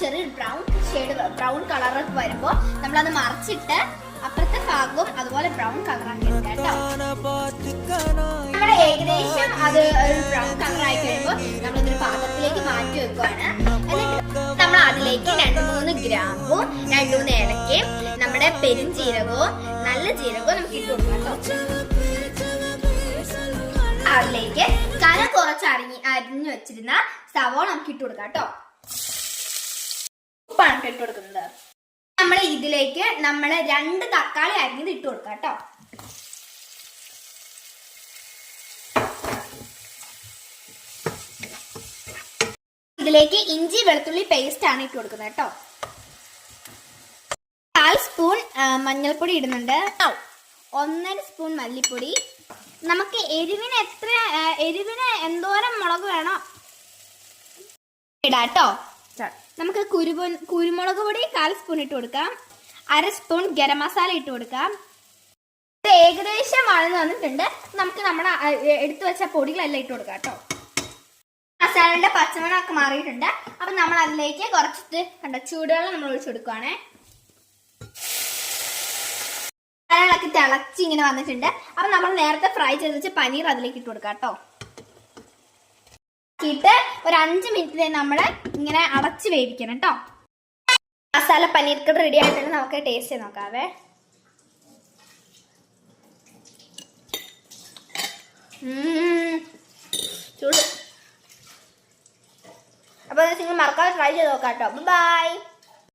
ചെറിയൊരു ബ്രൗൺ കളറൊക്കെ വരുമ്പോൾ നമ്മളത് മറിച്ചിട്ട് അപ്പുറത്തെ ഭാഗവും അതുപോലെ ബ്രൗൺ കളറാക്കി എടുക്കാം കേട്ടോ. നമ്മുടെ ഏകദേശം അത് ഒരു ബ്രൗൺ കളർ ആയി കഴിയുമ്പോൾ നമ്മളതൊരു പാത്രത്തിലേക്ക് മാറ്റി വെക്കുവാണ്. എന്നിട്ട് നമ്മൾ അതിലേക്ക് 2-3 ഗ്രാമ്പും 2-3 ഏലക്കയും നമ്മുടെ പെരുംജീരകവും നല്ല ജീരകവും നമുക്ക് ഇട്ട് കൊടുക്കാം കേട്ടോ. അതിലേക്ക് കനം കുറച്ച് അരിഞ്ഞു വെച്ചിരുന്ന സവോള നമുക്ക് ഇട്ട് കൊടുക്കാം കേട്ടോ. ഉപ്പാണ് ഇട്ട് കൊടുക്കുന്നത്. നമ്മൾ ഇതിലേക്ക് 2 തക്കാളി അരിഞ്ഞത് ഇട്ട് കൊടുക്കാം കേട്ടോ. ഇതിലേക്ക് ഇഞ്ചി വെളുത്തുള്ളി പേസ്റ്റ് ആണ് ഇട്ട് കൊടുക്കുന്നത് കേട്ടോ. 1/4 സ്പൂൺ മഞ്ഞൾപ്പൊടി ഇടുന്നുണ്ട്. 1.5 സ്പൂൺ മല്ലിപ്പൊടി. നമുക്ക് എരിവിന് എന്തോരം മുളക് വേണോ ഇടാട്ടോ. നമുക്ക് കുരുമുളക് പൊടി 1/4 സ്പൂൺ ഇട്ട് കൊടുക്കാം. 1/2 സ്പൂൺ ഗരം മസാല ഇട്ട് കൊടുക്കാം. ഇത് ഏകദേശം വളർന്നു വന്നിട്ടുണ്ട്. നമുക്ക് നമ്മുടെ എടുത്തു വെച്ച പൊടികളെല്ലാം ഇട്ട് കൊടുക്കാം കേട്ടോ. മസാലയുടെ പച്ചമണമൊക്കെ മാറിയിട്ടുണ്ട്. അപ്പൊ നമ്മൾ അതിലേക്ക് കുറച്ചിട്ട് ചൂടുവെള്ളം നമ്മൾ ഒഴിച്ചു കൊടുക്കുവാണേ. മസാലകളൊക്കെ തിളച്ച് ഇങ്ങനെ വന്നിട്ടുണ്ട്. അപ്പൊ നമ്മൾ നേരത്തെ ഫ്രൈ ചെയ്ത് വെച്ച പനീർ അതിലേക്ക് ഇട്ട് കൊടുക്കാം കേട്ടോ. ഒരു 5 മിനിറ്റ് നമ്മൾ ഇങ്ങനെ അടച്ച് വേവിക്കണം കേട്ടോ. മസാല പനീർ കറി റെഡി ആയിട്ടുണ്ട്. നമുക്ക് ടേസ്റ്റ് ചെയ്ത് നോക്കാവേ. ചൂട്. അപ്പൊ നിങ്ങൾ മറക്കാതെ ട്രൈ ചെയ്ത് നോക്കാം കേട്ടോ. ബൈ.